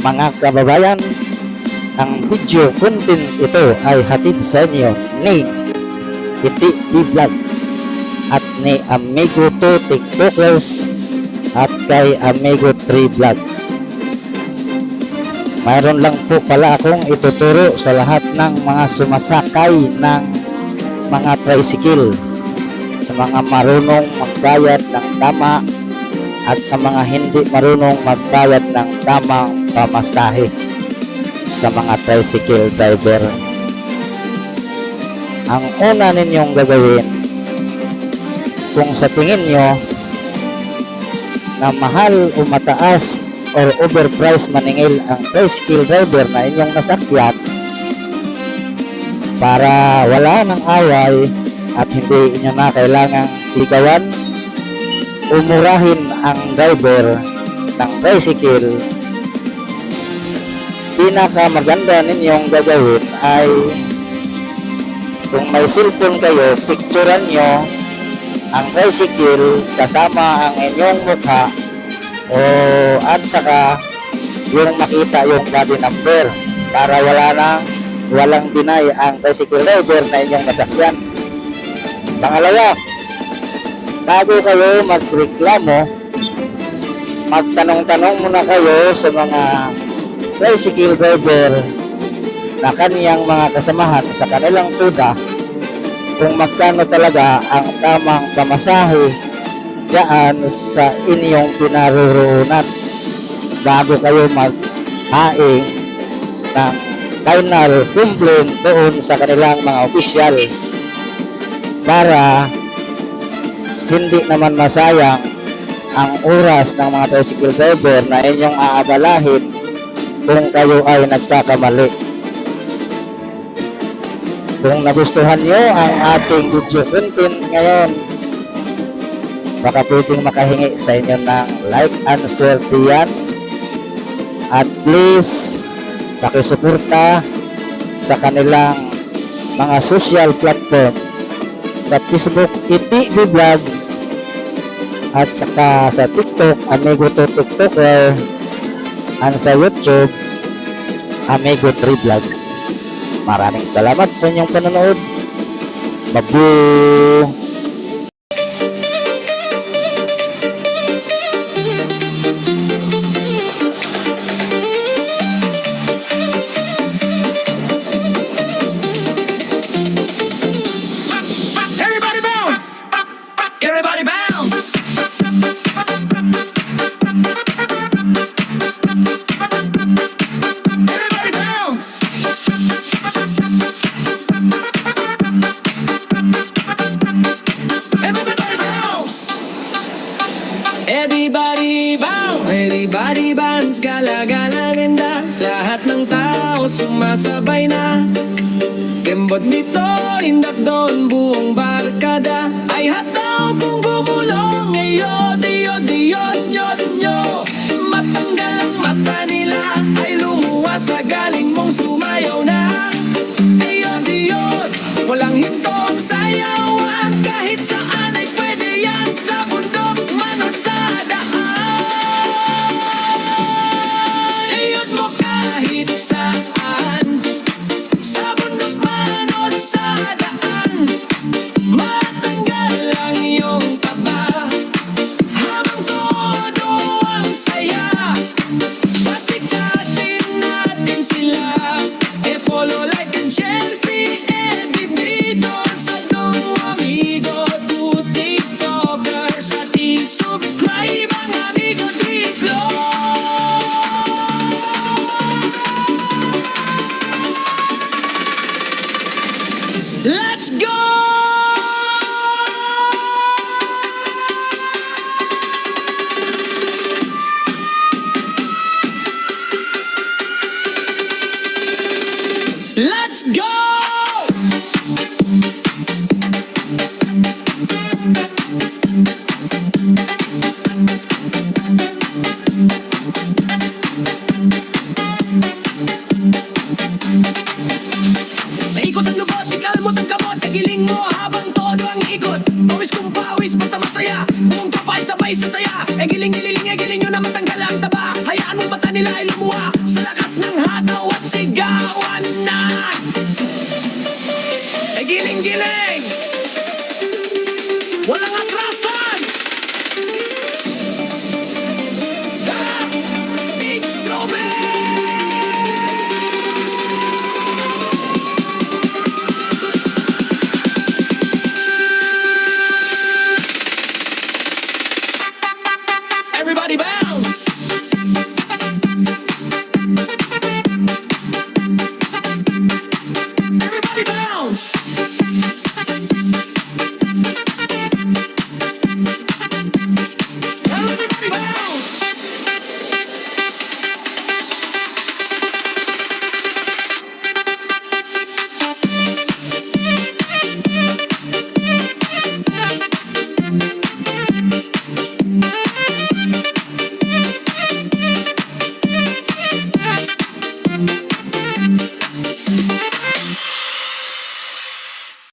Mga kababayan, ang video content ito ay hatid sa inyo ni Iti Vlogs at ni Amigo 2 TikTokers at kay Amigo 3 Vlogs. Mayroon lang po pala akong ituturo sa lahat ng mga sumasakay ng mga tricycle, sa mga marunong magbayad ng tama at sa mga hindi marunong magbayad ng tamang pamasahe sa mga tricycle driver. Ang una ninyong gagawin, kung sa tingin nyo na mahal o mataas or overpriced maningil ang tricycle driver na inyong nasakyan, para wala ng away at hindi inyo na kailangang sigawan, umurahin ang driver ng tricycle, pinaka maganda ninyong gagawin ay kung may cellphone kayo, picturean nyo ang tricycle kasama ang inyong mukha at saka yung makita yung body number para walang deny ang tricycle driver na inyong nasakyan. Pangalawa, bago kayo magreklamo, magtanong-tanong muna kayo sa mga tricycle driver na kaniyang mga kasamahan sa kanilang tuda kung magkano talaga ang tamang pamasahe dyan sa inyong pinaroroonan bago kayo maghaing ng final complaint doon sa kanilang mga opisyal, para hindi naman masayang ang oras ng mga tricycle driver na inyong aabalahin kung kayo ay nagkakamali. Kung nagustuhan nyo ang ating video content ngayon, baka pwedeng makahingi sa inyo ng like and share diyan, at please pakisuporta sa kanilang mga social platform, sa Facebook Iti Vlogs at saka sa TikTok Amigo 2 TikToker, at sa YouTube Amigo 3 Vlogs. Maraming salamat sa inyong panonood. Babu! Everybody bounce! Everybody bounce! Everybody bounce! Everybody bounce! Everybody bounce! Everybody bounce! Gala-gala ganda, lahat ng tao sumasabay na. Kembot dito, hindak doon, buong barkada ay hataw kung bumulong. Eyo, diyo, diyo, nyo, nyo. Matanggal ang mata nila ay lumuwa sa galing mong sumayaw na. Eyo, diyo, walang hintong sayawan. Kahit saan ay pwede yan, sa bundok man o sa daan. Eyo't mo kahit saan, sa bundok man o sa daan, matanggal ang iyong taba habang todo ang saya. Pasikatin natin sila, follow, like and share si FB doon sa Dong Amigo 2 TikTokers, at i-subscribe ang Amigo 3 Vlogs. Let's go! Let's go! Maikot ang lubot, ikalmot ang kamot, kagiling mo habang todo ang ikot. Pawis kong pawis, basta masaya, buong kapay sabay sa saya. Giling nyo na matanggal ang taba, hayaan mong batan nila ay lumuha sa lakas ng hataw at sigawan na. Ay giling-giling